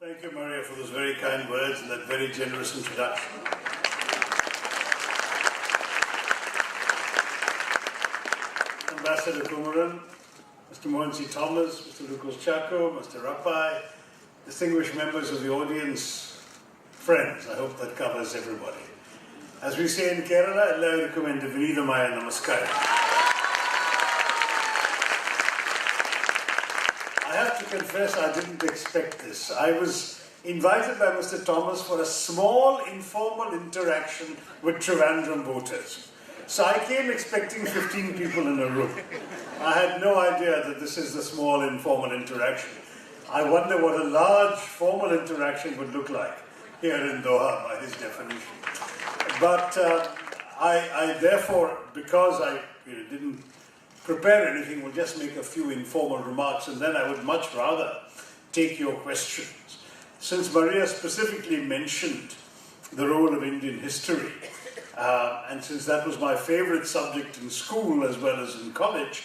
Thank you, Maria, for those very kind words and that very generous introduction. Ambassador Kumaran, Mr. Mohansi Thomas, Mr. Lucas Chako, Mr. Rappai, distinguished members of the audience, friends, I hope that covers everybody. As we say in Kerala, Ellarikkum ende Vinithamaya Namaskaram. I have to confess I didn't expect this. I was invited by Mr. Thomas for a small informal interaction with Trivandrum voters. So I came expecting 15 people in a room. I had no idea that this is the small informal interaction. I wonder what a large formal interaction would look like here in Doha by his definition. But I therefore, because I didn't prepare anything, will just make a few informal remarks, and then I would much rather take your questions. Since Maria specifically mentioned the role of Indian history, and since that was my favorite subject in school as well as in college,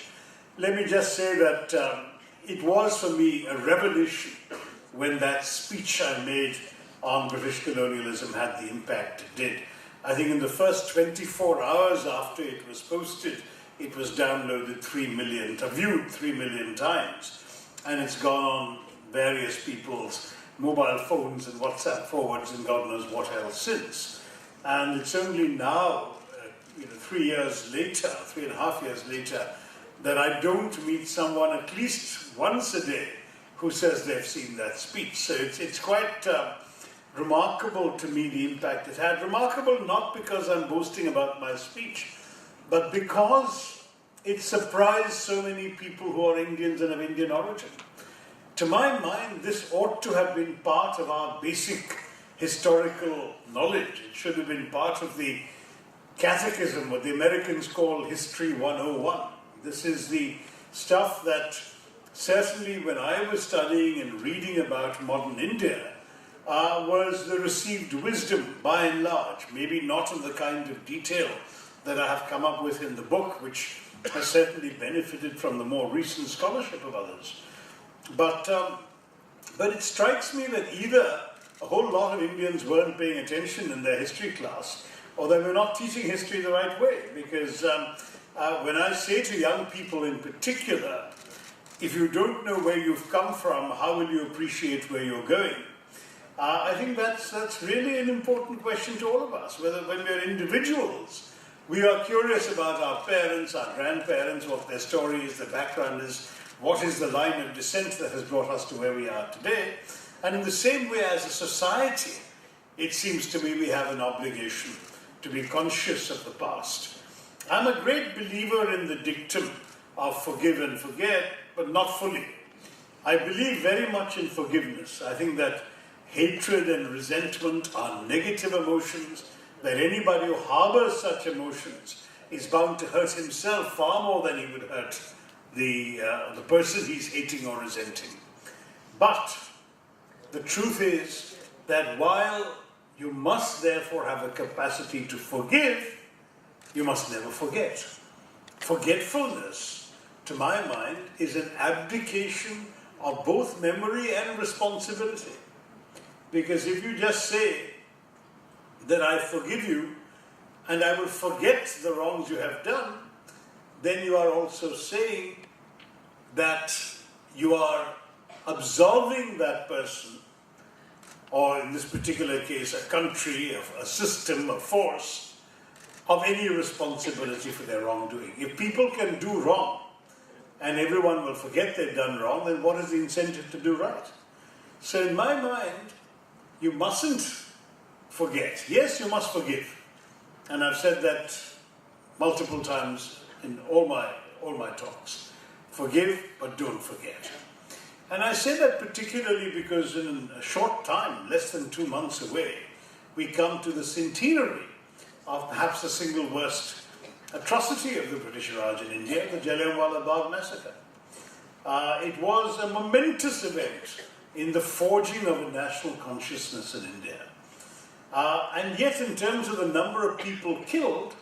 let me just say that it was for me a revelation when that speech I made on British colonialism had the impact it did. I think in the first 24 hours after it was posted, it was downloaded 3 million, viewed 3 million times, and it's gone on various people's mobile phones and WhatsApp forwards and God knows what else since. And it's only now, 3 years later, 3.5 years later, that I don't meet someone at least once a day who says they've seen that speech. So it's quite remarkable to me the impact it had. Remarkable not because I'm boasting about my speech, but because it surprised so many people who are Indians and of Indian origin. To my mind, this ought to have been part of our basic historical knowledge. It should have been part of the catechism, what the Americans call History 101. This is the stuff that certainly when I was studying and reading about modern India, was the received wisdom by and large, maybe not in the kind of detail that I have come up with in the book, which has certainly benefited from the more recent scholarship of others. But it strikes me that either a whole lot of Indians weren't paying attention in their history class, or they were not teaching history the right way. Because when I say to young people in particular, if you don't know where you've come from, how will you appreciate where you're going? I think that's really an important question to all of us. Whether when we're individuals, we are curious about our parents, our grandparents, what their story is, their background is, what is the line of descent that has brought us to where we are today. And in the same way as a society, it seems to me we have an obligation to be conscious of the past. I'm a great believer in the dictum of forgive and forget, but not fully. I believe very much in forgiveness. I think that hatred and resentment are negative emotions, that anybody who harbors such emotions is bound to hurt himself far more than he would hurt the person he's hating or resenting. But the truth is that while you must therefore have a capacity to forgive, you must never forget. Forgetfulness, to my mind, is an abdication of both memory and responsibility. Because if you just say that I forgive you and I will forget the wrongs you have done, then you are also saying that you are absolving that person, or in this particular case, a country, a system, a force, of any responsibility for their wrongdoing. If people can do wrong and everyone will forget they've done wrong, then what is the incentive to do right? So in my mind, you mustn't forget. Yes, you must forgive. And I've said that multiple times in all my talks. Forgive, but don't forget. And I say that particularly because in a short time, less than 2 months away, we come to the centenary of perhaps the single worst atrocity of the British Raj in India, the Jallianwala Bagh massacre. It was a momentous event in the forging of a national consciousness in India. And yet, in terms of the number of people killed,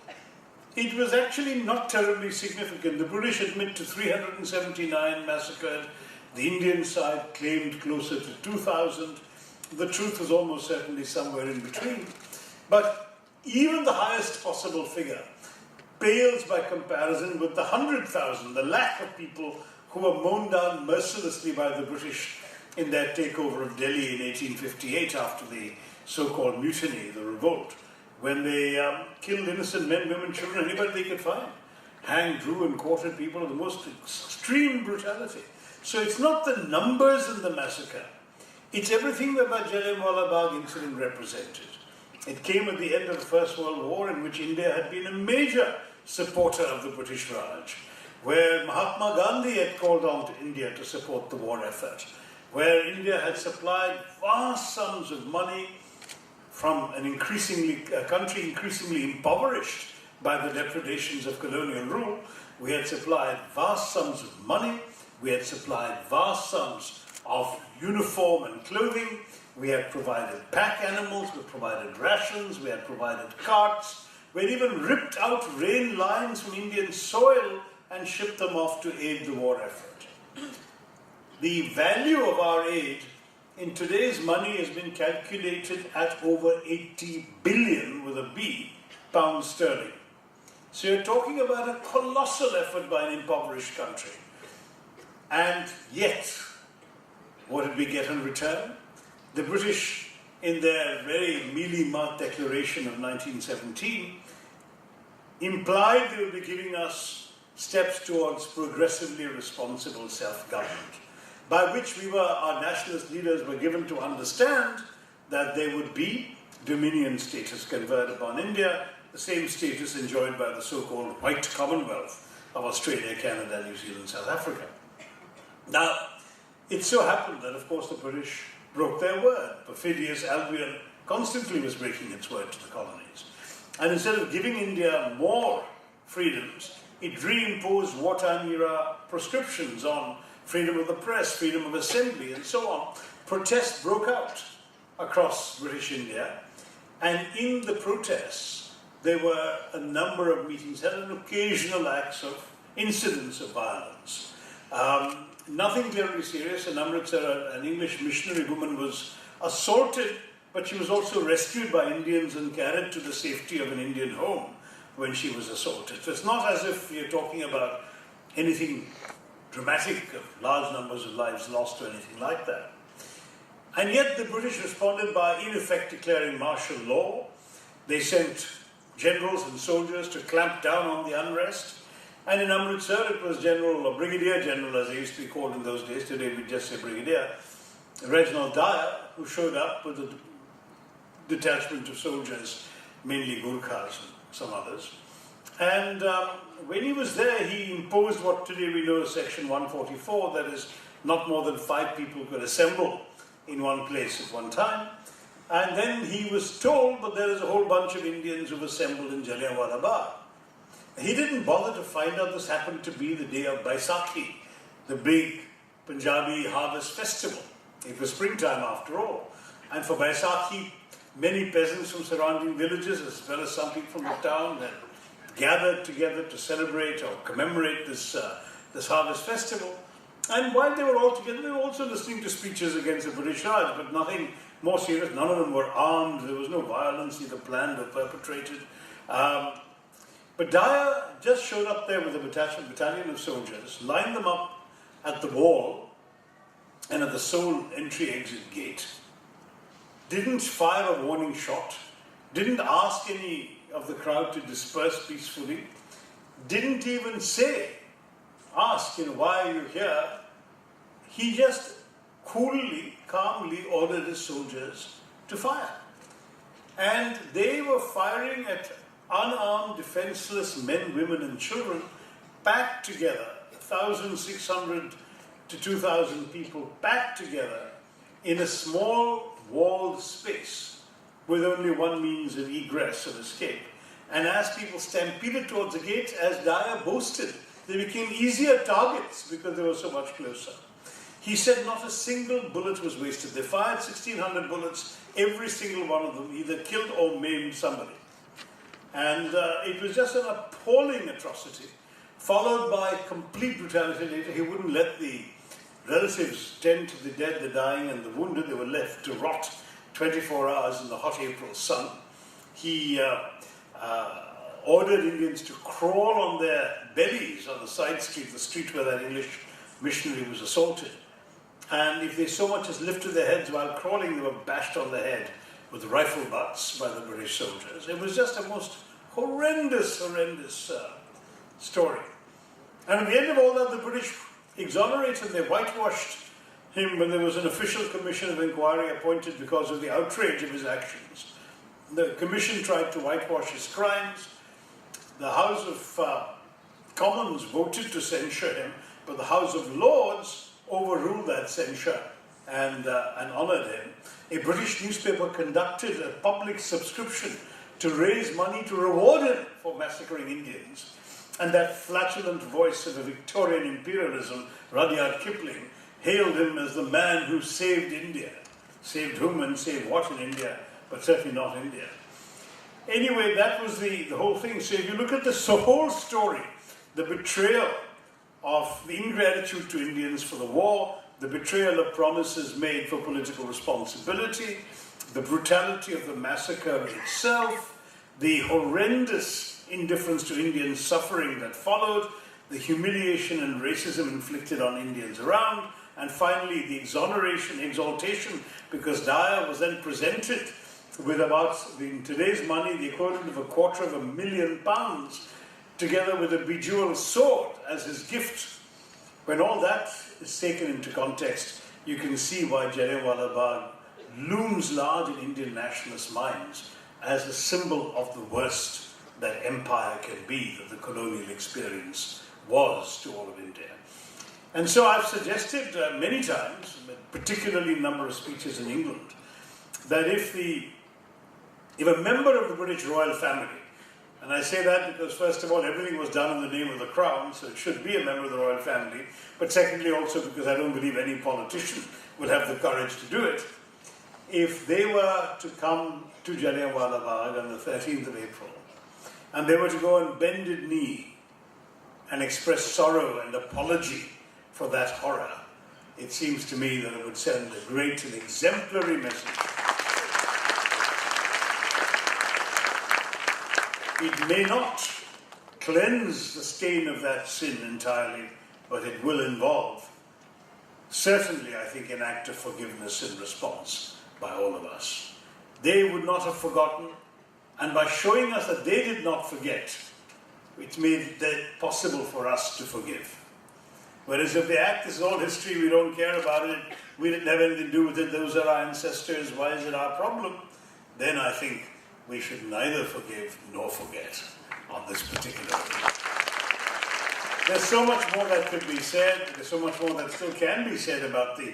it was actually not terribly significant. The British admit to 379 massacred. The Indian side claimed closer to 2,000. the truth was almost certainly somewhere in between. But even the highest possible figure pales by comparison with the 100,000, the lakh of people who were mown down mercilessly by the British in their takeover of Delhi in 1858 after the so-called mutiny, the revolt, when they killed innocent men, women, children, anybody they could find. Hanged, drew and quartered people of the most extreme brutality. So it's not the numbers in the massacre. It's everything that the Jallianwala Bagh incident represented. It came at the end of the First World War, in which India had been a major supporter of the British Raj, where Mahatma Gandhi had called on to India to support the war effort, where India had supplied vast sums of money from a country increasingly impoverished by the depredations of colonial rule. We had supplied vast sums of money, we had supplied vast sums of uniform and clothing, we had provided pack animals, we provided rations, we had provided carts, we had even ripped out rain lines from Indian soil and shipped them off to aid the war effort. The value of our aid in today's money has been calculated at over 80 billion, with a B, pounds sterling. So you're talking about a colossal effort by an impoverished country. And yet, what did we get in return? The British, in their very mealy-mouthed declaration of 1917, implied they would be giving us steps towards progressively responsible self-government, by which our nationalist leaders were given to understand that there would be dominion status conferred upon India, the same status enjoyed by the so-called White Commonwealth of Australia, Canada, New Zealand, South Africa. Now, it so happened that, of course, the British broke their word. Perfidious Albion constantly was breaking its word to the colonies. And instead of giving India more freedoms, it reimposed wartime-era prescriptions on freedom of the press, freedom of assembly, and so on. Protests broke out across British India, and in the protests, there were a number of meetings held and occasional acts of incidents of violence. Nothing terribly serious. An English missionary woman was assaulted, but she was also rescued by Indians and carried to the safety of an Indian home when she was assaulted. So it's not as if you're talking about anything dramatic of large numbers of lives lost or anything like that. And yet the British responded by in effect declaring martial law. They sent generals and soldiers to clamp down on the unrest. And in Amritsar it was Brigadier General, as they used to be called in those days, today we just say Brigadier, Reginald Dyer, who showed up with a detachment of soldiers, mainly Gurkhas and some others. And when he was there, he imposed what today we know as Section 144, that is, not more than 5 people could assemble in one place at one time. And then he was told, but there is a whole bunch of Indians who've assembled in Jallianwala Bagh. He didn't bother to find out this happened to be the day of Baisakhi, the big Punjabi harvest festival. It was springtime after all. And for Baisakhi, many peasants from surrounding villages, as well as some people from the town, had gathered together to celebrate or commemorate this harvest festival. And while they were all together, they were also listening to speeches against the British Raj, but nothing more serious. None of them were armed. There was no violence either planned or perpetrated. But Dyer just showed up there with a battalion of soldiers, lined them up at the wall and at the sole entry-exit gate, didn't fire a warning shot, didn't ask any of the crowd to disperse peacefully, didn't even ask, why are you here? He just coolly, calmly ordered his soldiers to fire. And they were firing at unarmed, defenseless men, women and children, packed together, 1,600 to 2,000 people packed together in a small walled space with only one means of egress and escape. And as people stampeded towards the gates, as Dyer boasted, they became easier targets because they were so much closer. He said not a single bullet was wasted. They fired 1,600 bullets, every single one of them either killed or maimed somebody. And it was just an appalling atrocity, followed by complete brutality later. He wouldn't let the relatives tend to the dead, the dying and the wounded. They were left to rot 24 hours in the hot April sun. He ordered Indians to crawl on their bellies on the side street, the street where that English missionary was assaulted. And if they so much as lifted their heads while crawling, they were bashed on the head with rifle butts by the British soldiers. It was just a most horrendous story. And at the end of all that, the British exonerated, they whitewashed him when there was an official commission of inquiry appointed because of the outrage of his actions. The commission tried to whitewash his crimes. The House of Commons voted to censure him, but the House of Lords overruled that censure and honoured him. A British newspaper conducted a public subscription to raise money to reward him for massacring Indians. And that flatulent voice of a Victorian imperialism, Rudyard Kipling, hailed him as the man who saved India. Saved whom and saved what in India, but certainly not India. Anyway, that was the whole thing. So if you look at this whole story, the betrayal of the ingratitude to Indians for the war, the betrayal of promises made for political responsibility, the brutality of the massacre itself, the horrendous indifference to Indian suffering that followed, the humiliation and racism inflicted on Indians around, and finally the exaltation, because Dyer was then presented with about, in today's money, the equivalent of £250,000, together with a bejeweled sword as his gift. When all that is taken into context, you can see why Jallianwala Bagh looms large in Indian nationalist minds as a symbol of the worst that empire can be, that the colonial experience was to all of India. And so I've suggested many times, particularly in a number of speeches in England, that if a member of the British royal family, and I say that because first of all everything was done in the name of the crown, so it should be a member of the royal family, but secondly also because I don't believe any politician would have the courage to do it, if they were to come to Jallianwala Bagh on the 13th of April, and they were to go on bended knee and express sorrow and apology for that horror, it seems to me that it would send a great and exemplary message. It may not cleanse the stain of that sin entirely, but it will involve, certainly I think, an act of forgiveness in response by all of us. They would not have forgotten, and by showing us that they did not forget, it made it possible for us to forgive. Whereas if they act, this is all history, we don't care about it, we didn't have anything to do with it, those are our ancestors, why is it our problem? Then I think we should neither forgive nor forget on this particular thing. There's so much more that could be said, there's so much more that still can be said about the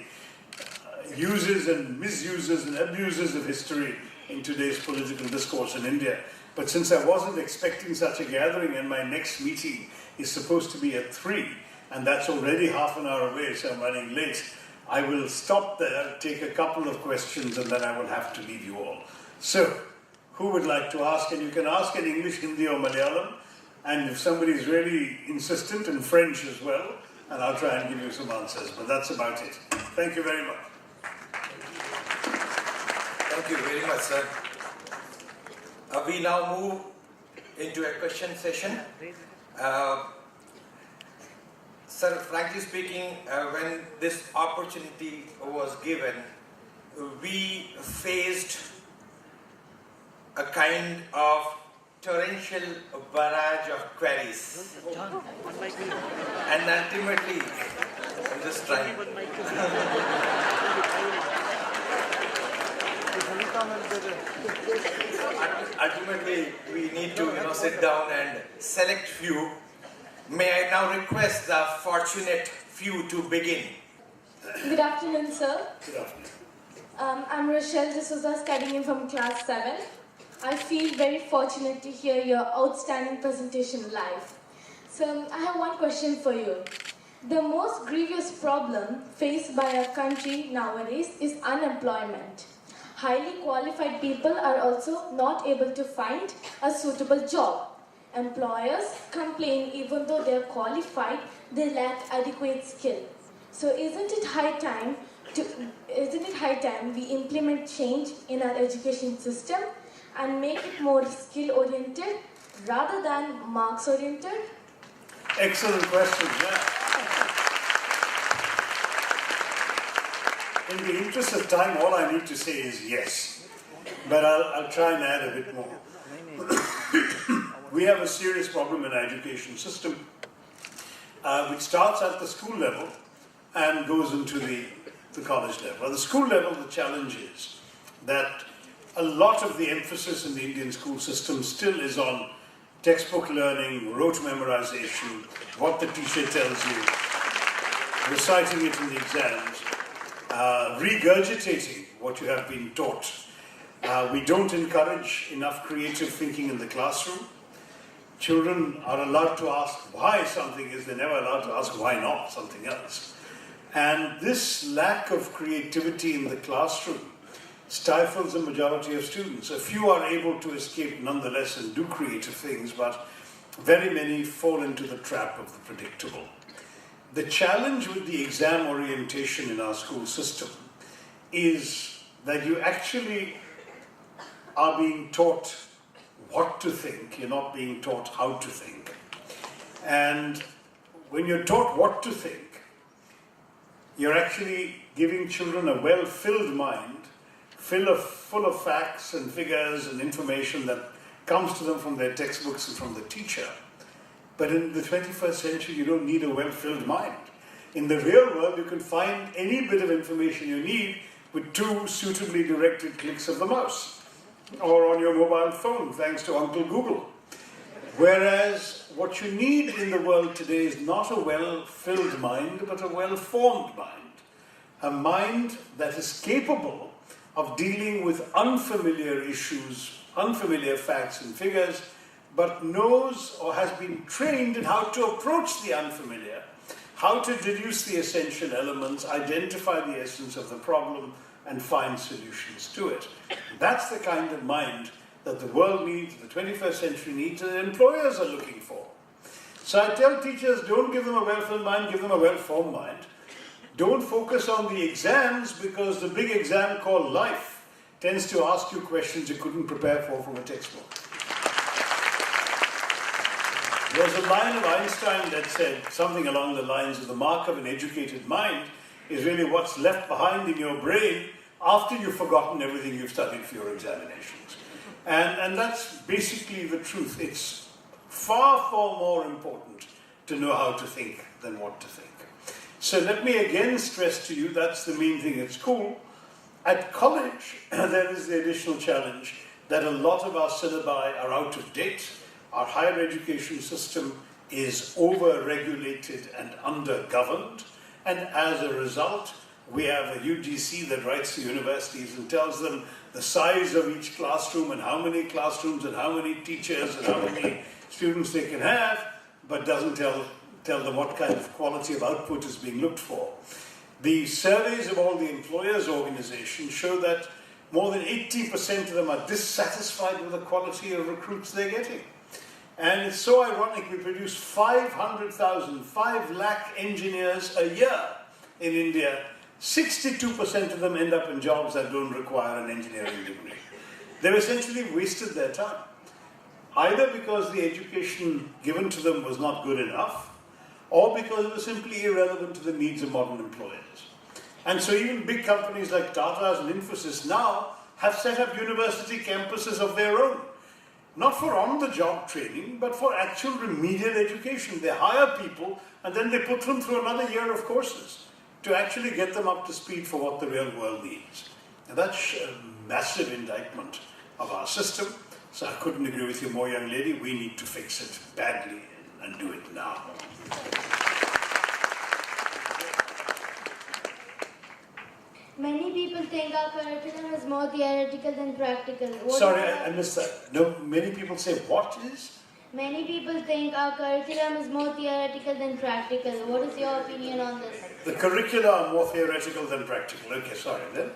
uses and misuses and abuses of history in today's political discourse in India. But since I wasn't expecting such a gathering and my next meeting is supposed to be at 3, and that's already half an hour away, so I'm running late, I will stop there, take a couple of questions, and then I will have to leave you all. So, who would like to ask? And you can ask in English, Hindi or Malayalam, and if somebody is really insistent, in French as well, and I'll try and give you some answers, but that's about it. Thank you very much. Thank you very much, sir. We now move into a question session. Sir, frankly speaking, when this opportunity was given, we faced a kind of torrential barrage of queries. And ultimately, I'm just trying. Ultimately, we need to sit down and select few. May I now request the fortunate few to begin? Good afternoon, sir. Good afternoon. I'm Rochelle D'Souza, studying in from class 7. I feel very fortunate to hear your outstanding presentation live. So, I have one question for you. The most grievous problem faced by our country nowadays is unemployment. Highly qualified people are also not able to find a suitable job. Employers complain even though they are qualified, they lack adequate skill. So isn't it high time we implement change in our education system and make it more skill-oriented rather than marks-oriented? Excellent question, yeah. In the interest of time, all I need to say is yes. But I'll try and add a bit more. We have a serious problem in our education system, which starts at the school level and goes into the college level. At the school level, the challenge is that a lot of the emphasis in the Indian school system still is on textbook learning, rote memorization, what the teacher tells you, reciting it in the exams, regurgitating what you have been taught. We don't encourage enough creative thinking in the classroom. Children are allowed to ask why something is, they're never allowed to ask why not something else. And this lack of creativity in the classroom stifles the majority of students. A few are able to escape nonetheless and do creative things, but very many fall into the trap of the predictable. The challenge with the exam orientation in our school system is that you actually are being taught what to think, you're not being taught how to think. And when you're taught what to think, you're actually giving children a well-filled mind, full of facts and figures and information that comes to them from their textbooks and from the teacher. But in the 21st century, you don't need a well-filled mind. In the real world, you can find any bit of information you need with 2 suitably directed clicks of the mouse, or on your mobile phone, thanks to Uncle Google. Whereas what you need in the world today is not a well-filled mind, but a well-formed mind. A mind that is capable of dealing with unfamiliar issues, unfamiliar facts and figures, but knows or has been trained in how to approach the unfamiliar, how to deduce the essential elements, identify the essence of the problem, and find solutions to it. That's the kind of mind that the world needs, the 21st century needs, and employers are looking for. So I tell teachers, don't give them a well-filled mind, give them a well-formed mind. Don't focus on the exams, because the big exam called life tends to ask you questions you couldn't prepare for from a textbook. There's a line of Einstein that said something along the lines of the mark of an educated mind is really what's left behind in your brain after you've forgotten everything you've studied for your examinations. And that's basically the truth. It's far, far more important to know how to think than what to think. So let me again stress to you, that's the main thing at school. At college, there is the additional challenge that a lot of our syllabi are out of date. Our higher education system is over-regulated and under-governed, and as a result, we have a UGC that writes to universities and tells them the size of each classroom and how many classrooms and how many teachers and how many students they can have, but doesn't tell them what kind of quality of output is being looked for. The surveys of all the employers' organizations show that more than 80% of them are dissatisfied with the quality of recruits they're getting. And it's so ironic, we produce 500,000, 5 lakh engineers a year in India. 62% of them end up in jobs that don't require an engineering degree. They've essentially wasted their time, either because the education given to them was not good enough, or because it was simply irrelevant to the needs of modern employers. And so even big companies like Tata and Infosys now have set up university campuses of their own. Not for on-the-job training, but for actual remedial education. They hire people and then they put them through another year of courses to actually get them up to speed for what the real world needs. And that's a massive indictment of our system. So I couldn't agree with you more, young lady. We need to fix it badly and do it now. Many people think our curriculum is more theoretical than practical. Sorry, I missed that. No, many people say what is? Many people think our curriculum is more theoretical than practical. What is your opinion on this? The curricula are more theoretical than practical. Okay, sorry then.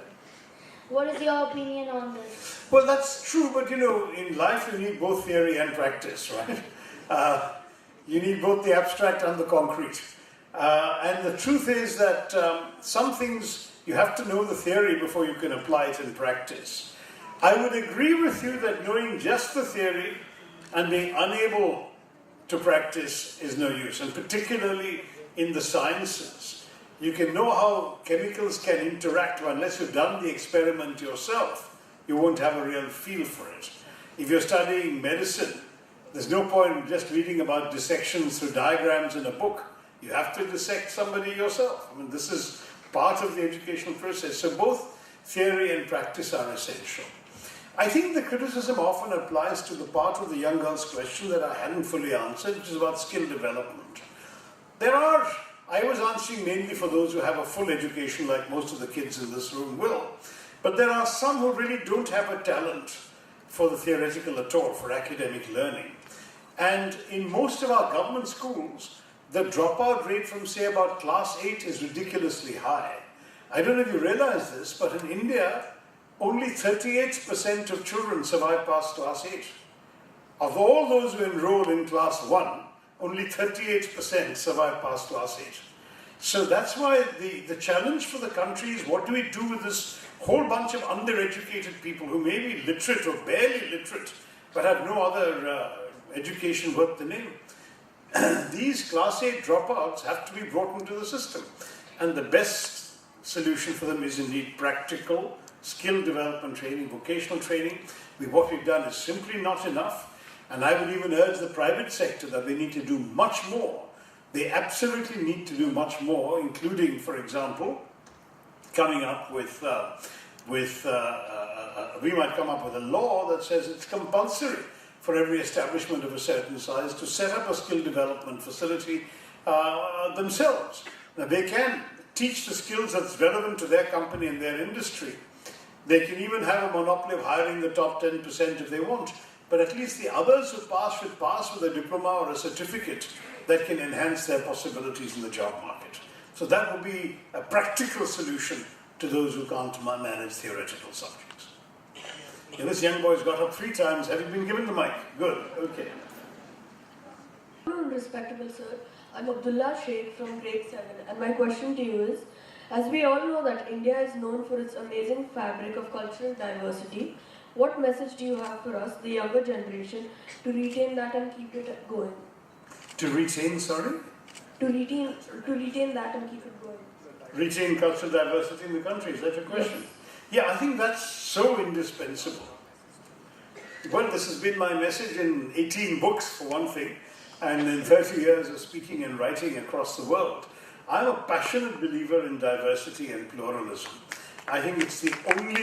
What is your opinion on this? Well, that's true, but you know, in life you need both theory and practice, right? You need both the abstract and the concrete. And the truth is that some things you have to know the theory before you can apply it in practice. I would agree with you that knowing just the theory and being unable to practice is no use, and particularly in the sciences. You can know how chemicals can interact, but unless you've done the experiment yourself, you won't have a real feel for it. If you're studying medicine, there's no point just reading about dissections through diagrams in a book. You have to dissect somebody yourself. I mean, this is part of the educational process. So both theory and practice are essential. I think the criticism often applies to the part of the young girl's question that I hadn't fully answered, which is about skill development. I was answering mainly for those who have a full education like most of the kids in this room will, but there are some who really don't have a talent for the theoretical at all, for academic learning. And in most of our government schools, the dropout rate from, say, about class 8 is ridiculously high. I don't know if you realize this, but in India, only 38% of children survive past class 8. Of all those who enroll in class 1, only 38% survive past class 8. So that's why the challenge for the country is, what do we do with this whole bunch of undereducated people who may be literate or barely literate, but have no other education worth the name? These class 8 dropouts have to be brought into the system. And the best solution for them is indeed practical skill development training, vocational training. What we've done is simply not enough. And I would even urge the private sector that they need to do much more. They absolutely need to do much more, including, for example, coming up with we might come up with a law that says it's compulsory for every establishment of a certain size to set up a skill development facility themselves. Now, they can teach the skills that's relevant to their company and their industry. They can even have a monopoly of hiring the top 10% if they want. But at least the others who pass should pass with a diploma or a certificate that can enhance their possibilities in the job market. So that would be a practical solution to those who can't manage theoretical subjects. Yeah, this young boy's got up 3 times. Have you been given the mic? Good, okay. Respectable sir, I'm Abdullah Sheikh from grade 7, and my question to you is, as we all know that India is known for its amazing fabric of cultural diversity, what message do you have for us, the younger generation, to retain that and keep it going? To retain, sorry? To retain that and keep it going. Retain cultural diversity in the country, is that your question? Yes. Yeah, I think that's so indispensable. Well, this has been my message in 18 books, for one thing, and in 30 years of speaking and writing across the world. I'm a passionate believer in diversity and pluralism. I think it's the only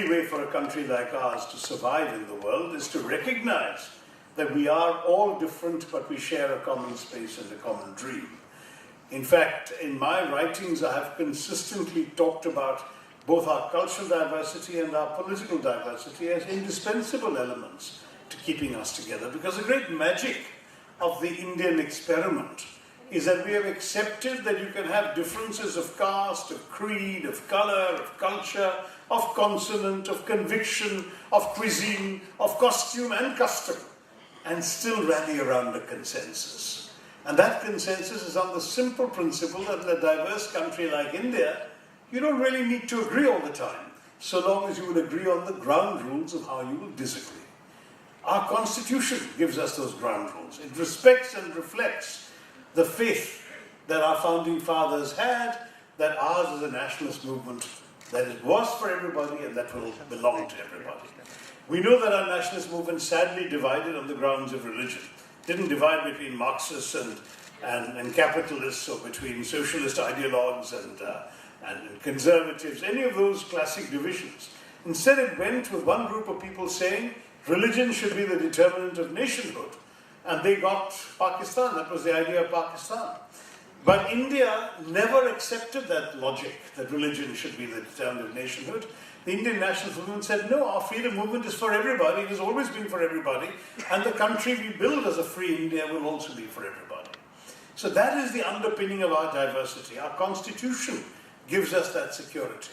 way for a country like ours to survive in the world is to recognize that we are all different, but we share a common space and a common dream. In fact, in my writings, I have consistently talked about both our cultural diversity and our political diversity as indispensable elements to keeping us together, because the great magic of the Indian experiment is that we have accepted that you can have differences of caste, of creed, of color, of culture, of consonant, of conviction, of cuisine, of costume and custom, and still rally around a consensus. And that consensus is on the simple principle that in a diverse country like India, you don't really need to agree all the time, so long as you will agree on the ground rules of how you will disagree. Our Constitution gives us those ground rules. It respects and reflects the faith that our founding fathers had, that ours is a nationalist movement, that it was for everybody and that will belong to everybody. We know that our nationalist movement sadly divided on the grounds of religion. It didn't divide between Marxists and capitalists, or between socialist ideologues and conservatives, any of those classic divisions. Instead, it went with one group of people saying religion should be the determinant of nationhood. And they got Pakistan. That was the idea of Pakistan. But India never accepted that logic, that religion should be the determinant of nationhood. The Indian nationalist movement said, no, our freedom movement is for everybody. It has always been for everybody. And the country we build as a free India will also be for everybody. So that is the underpinning of our diversity. Our Constitution gives us that security.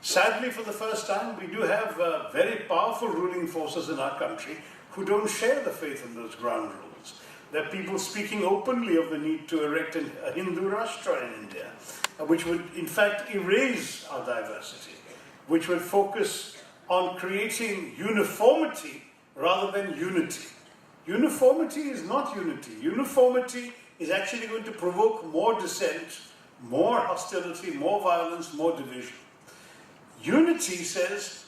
Sadly, for the first time, we do have very powerful ruling forces in our country who don't share the faith in those ground rules. There are people speaking openly of the need to erect a Hindu Rashtra in India, which would in fact erase our diversity, which would focus on creating uniformity rather than unity. Uniformity is not unity. Uniformity is actually going to provoke more dissent, more hostility, more violence, more division. Unity says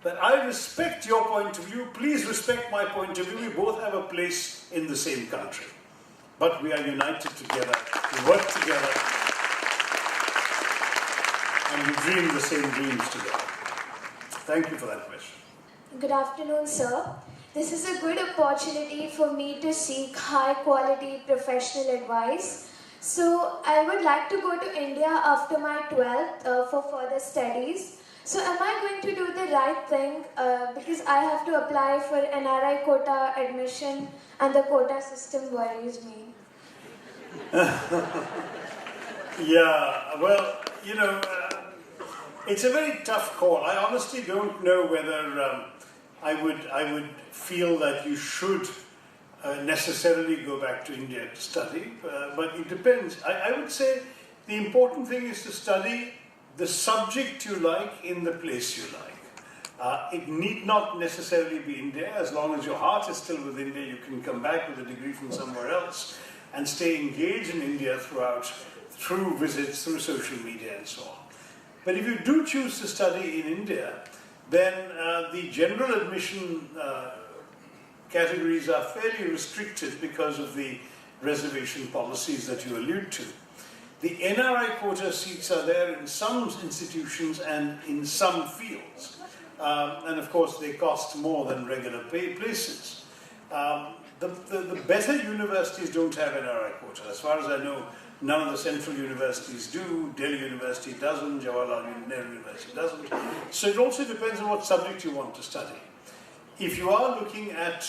that I respect your point of view, please respect my point of view, we both have a place in the same country. But we are united together, we work together, and we dream the same dreams together. Thank you for that question. Good afternoon, sir. This is a good opportunity for me to seek high-quality professional advice. So, I would like to go to India after my 12th for further studies. So, am I going to do the right thing because I have to apply for NRI quota admission and the quota system worries me? Yeah, well, it's a very tough call. I honestly don't know whether I would feel that you should necessarily go back to India to study, but it depends. I would say the important thing is to study the subject you like in the place you like. It need not necessarily be India. As long as your heart is still with India, you can come back with a degree from somewhere else and stay engaged in India through visits, through social media and so on. But if you do choose to study in India, then the general admission categories are fairly restricted because of the reservation policies that you allude to. The NRI quota seats are there in some institutions and in some fields. And of course, they cost more than regular places. The better universities don't have NRI quota. As far as I know, none of the central universities do. Delhi University doesn't. Jawaharlal Nehru University doesn't. So it also depends on what subject you want to study. If you are looking at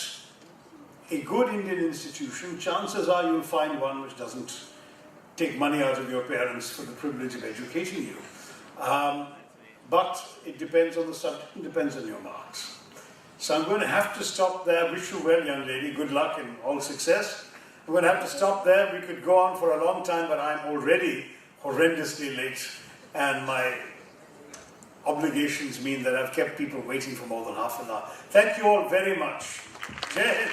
a good Indian institution, chances are you'll find one which doesn't take money out of your parents for the privilege of educating you. But it depends on the subject, it depends on your marks. So I'm going to have to stop there. Wish you well, young lady. Good luck and all success. I'm going to have to stop there. We could go on for a long time, but I'm already horrendously late. And my obligations mean that I've kept people waiting for more than half an hour. Thank you all very much. Jai Hind.